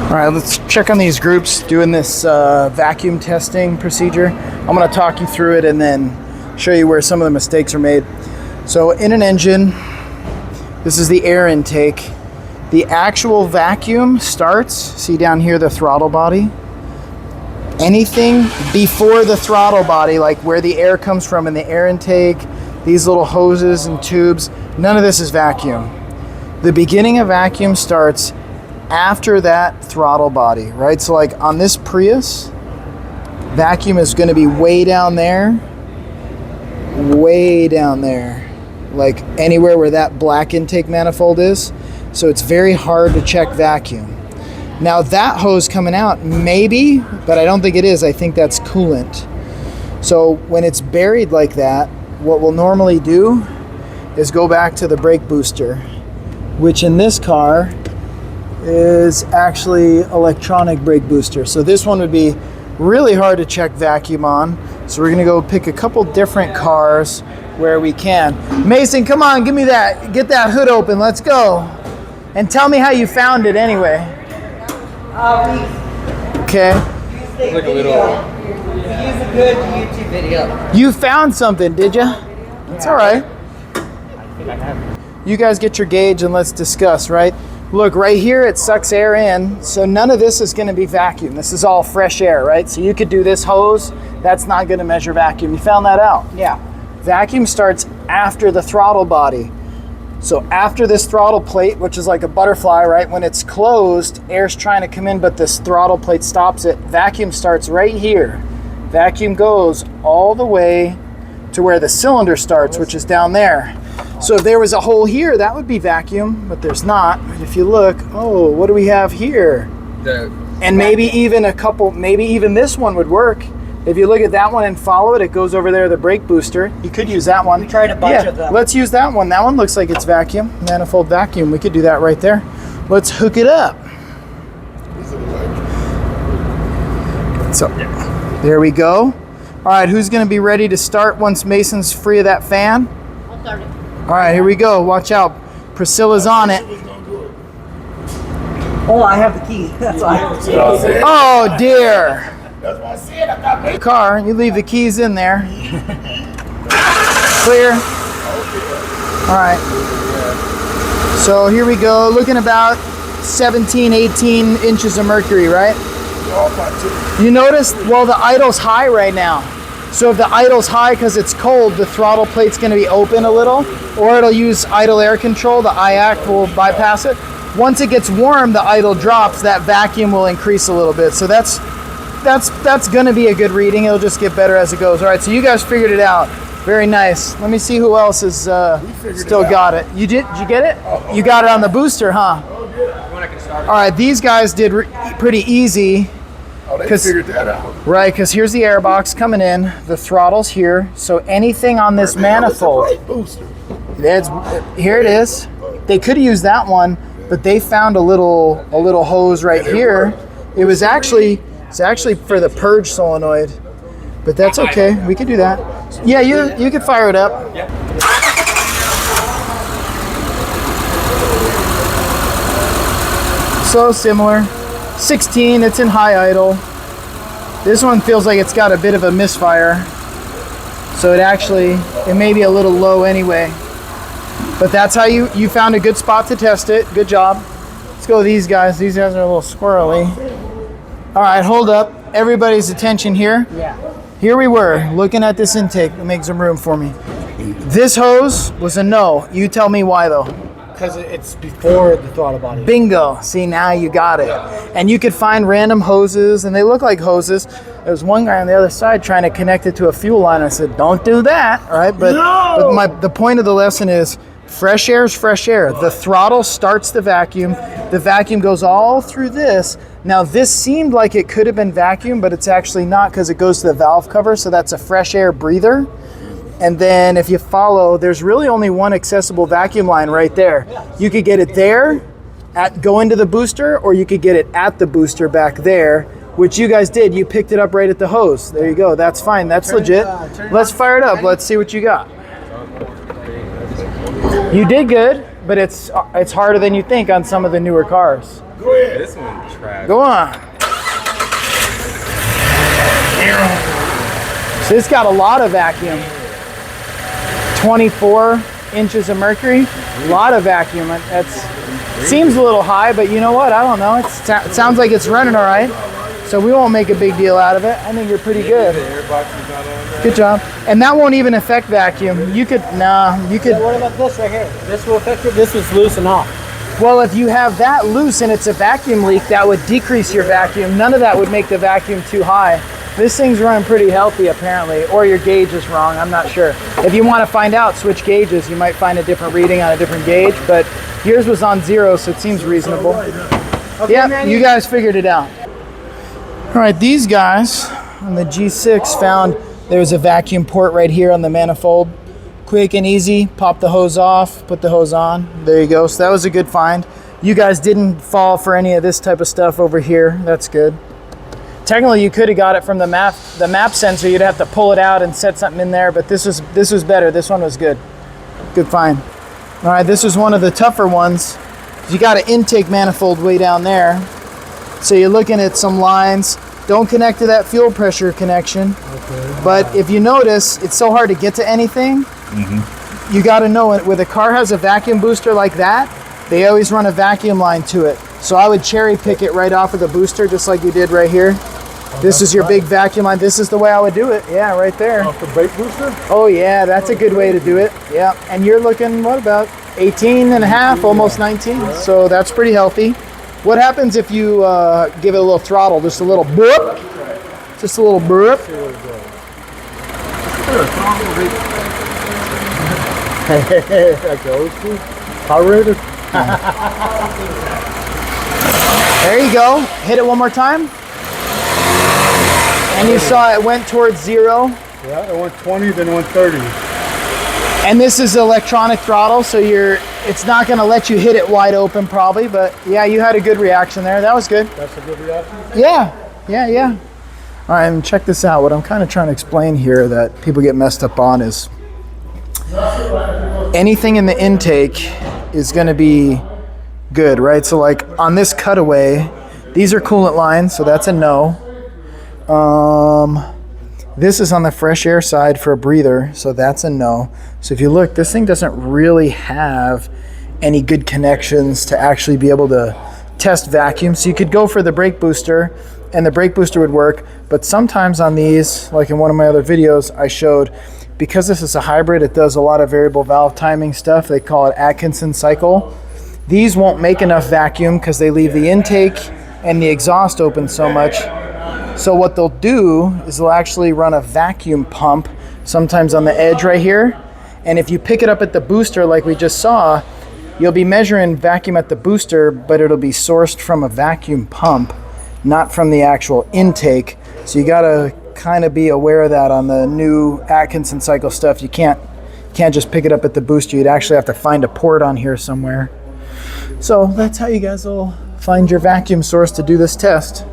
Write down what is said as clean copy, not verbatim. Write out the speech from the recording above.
All right, let's check on these groups doing this vacuum testing procedure. I'm going to talk you through it and then show you where some of the mistakes are made. So in an engine, this is the air intake. The actual vacuum starts, see down here the throttle body? Anything before the throttle body, like where the air comes from in the air intake, these little hoses and tubes, none of this is vacuum. The beginning of vacuum starts after that throttle body, right? So like on this Prius, vacuum is going to be way down there, like anywhere where that black intake manifold is. So it's very hard to check vacuum. Now that hose coming out, maybe, but I don't think it is. I think that's coolant. So when it's buried like that, what we'll normally do is go back to the brake booster, which in this car is actually electronic brake booster. So this one would be really hard to check vacuum on. So we're gonna go pick a couple different cars where we can. Mason, come on, give me that. Get that hood open, let's go. And tell me how you found it anyway. Okay. It's like a little. Use a good YouTube video. You found something, did you? That's all right. I think I have. You guys get your gauge and let's discuss, right? Look, right here it sucks air in, so none of this is gonna be vacuum. This is all fresh air, right? So you could do this hose, that's not gonna measure vacuum. You found that out? Yeah. Vacuum starts after the throttle body. So after this throttle plate, which is like a butterfly, right? When it's closed, air's trying to come in, but this throttle plate stops it. Vacuum starts right here. Vacuum goes all the way to where the cylinder starts, which is down there. So if there was a hole here, that would be vacuum, but there's not. If you look, oh, what do we have here? And maybe even a couple, maybe even this one would work. If you look at that one and follow it, it goes over there, the brake booster. You could use that one. We tried a bunch of them. Let's use that one. That one looks like it's vacuum, manifold vacuum. We could do that right there. Let's hook it up. So there we go. All right, who's gonna be ready to start once Mason's free of that fan? I'll start it. All right, here we go. Watch out. Priscilla's on it. Oh, I have the key. That's why. Oh, dear. That's what I said. I got the car. You leave the keys in there. Clear. All right. So here we go. Looking about 17, 18 inches of mercury, right? You notice, well, the idle's high right now. So if the idle's high because it's cold, the throttle plate's going to be open a little, or it'll use idle air control. The IAC will bypass it. Once it gets warm, the idle drops. That vacuum will increase a little bit. So that's going to be a good reading. It'll just get better as it goes. All right, so you guys figured it out. Very nice. Let me see who else has still got it. You did? Did you get it? You got it on the booster, huh? All right, these guys did pretty easy. Oh, they figured that out. Right, because here's the air box coming in. The throttle's here. So anything on this manifold, here it is. They could have used that one, but they found a little hose right here. It's actually for the purge solenoid, but that's okay. We could do that. Yeah, you could fire it up. So similar. 16, it's in high idle. This one feels like it's got a bit of a misfire. So it may be a little low anyway. But that's how you found a good spot to test it. Good job. Let's go with these guys. These guys are a little squirrely. All right, hold up. Everybody's attention here. Yeah. Here we were looking at this intake. Make some room for me. This hose was a no. You tell me why though. Because it's before the throttle body. Bingo. See, now you got it. And you could find random hoses, and they look like hoses. There was one guy on the other side trying to connect it to a fuel line. I said, don't do that, all right? But the point of the lesson is fresh air is fresh air. The throttle starts the vacuum. The vacuum goes all through this. Now, this seemed like it could have been vacuum, but it's actually not because it goes to the valve cover, so that's a fresh air breather. And then if you follow, there's really only one accessible vacuum line right there. You could get it there, go into the booster, or you could get it at the booster back there, which you guys did. You picked it up right at the hose. There you go. That's fine. That's legit. Let's fire it up. Let's see what you got. You did good, but it's harder than you think on some of the newer cars. Go ahead. This one's trash. Go on. So it's got a lot of vacuum. 24 inches of mercury, a lot of vacuum. That's seems a little high, but you know what? I don't know. It sounds like it's running all right. So we won't make a big deal out of it. I think you're pretty good. Good job. And that won't even affect vacuum. You could, you could. What about this right here? This will affect it. This is loose and off. Well, if you have that loose and it's a vacuum leak, that would decrease your vacuum. None of that would make the vacuum too high. This thing's running pretty healthy apparently, or your gauge is wrong, I'm not sure. If you want to find out, switch gauges. You might find a different reading on a different gauge, but yours was on 0, so it seems reasonable. Okay, yeah, you guys figured it out. All right, these guys on the G6 found there was a vacuum port right here on the manifold. Quick and easy, pop the hose off, put the hose on. There you go, so that was a good find. You guys didn't fall for any of this type of stuff over here, that's good. Technically, you could have got it from the map sensor. You'd have to pull it out and set something in there, but this was better. This one was good. Good find. All right, this is one of the tougher ones. You got an intake manifold way down there. So you're looking at some lines. Don't connect to that fuel pressure connection. Okay. But if you notice, it's so hard to get to anything. Mm-hmm. You got to know it. When a car has a vacuum booster like that, they always run a vacuum line to it. So I would cherry pick it right off of the booster, just like you did right here. This is your big vacuum line. This is the way I would do it. Yeah, right there. Off the brake booster? Oh yeah, that's a good way to do it. Yeah, and you're looking, what, about 18 and a half, almost 19. So that's pretty healthy. What happens if you give it a little throttle, just a little burp? Just a little burp. Like the old school? Power rated? There you go. Hit it one more time. And you saw it went towards 0. Yeah, it went 20, then went 30. And this is electronic throttle, so it's not going to let you hit it wide open probably, but yeah, you had a good reaction there. That was good. That's a good reaction? Yeah. All right, and check this out. What I'm kind of trying to explain here that people get messed up on is anything in the intake is going to be good, right? So like on this cutaway, these are coolant lines, so that's a no. This is on the fresh air side for a breather, so that's a no. So if you look, this thing doesn't really have any good connections to actually be able to test vacuum. So you could go for the brake booster, and the brake booster would work, but sometimes on these, like in one of my other videos I showed, because this is a hybrid, it does a lot of variable valve timing stuff. They call it Atkinson cycle. These won't make enough vacuum because they leave the intake and the exhaust open so much. So what they'll do is they'll actually run a vacuum pump sometimes on the edge right here. And if you pick it up at the booster like we just saw, you'll be measuring vacuum at the booster, but it'll be sourced from a vacuum pump, not from the actual intake. So you gotta kind of be aware of that on the new Atkinson cycle stuff. You can't just pick it up at the booster. You'd actually have to find a port on here somewhere. So that's how you guys will find your vacuum source to do this test.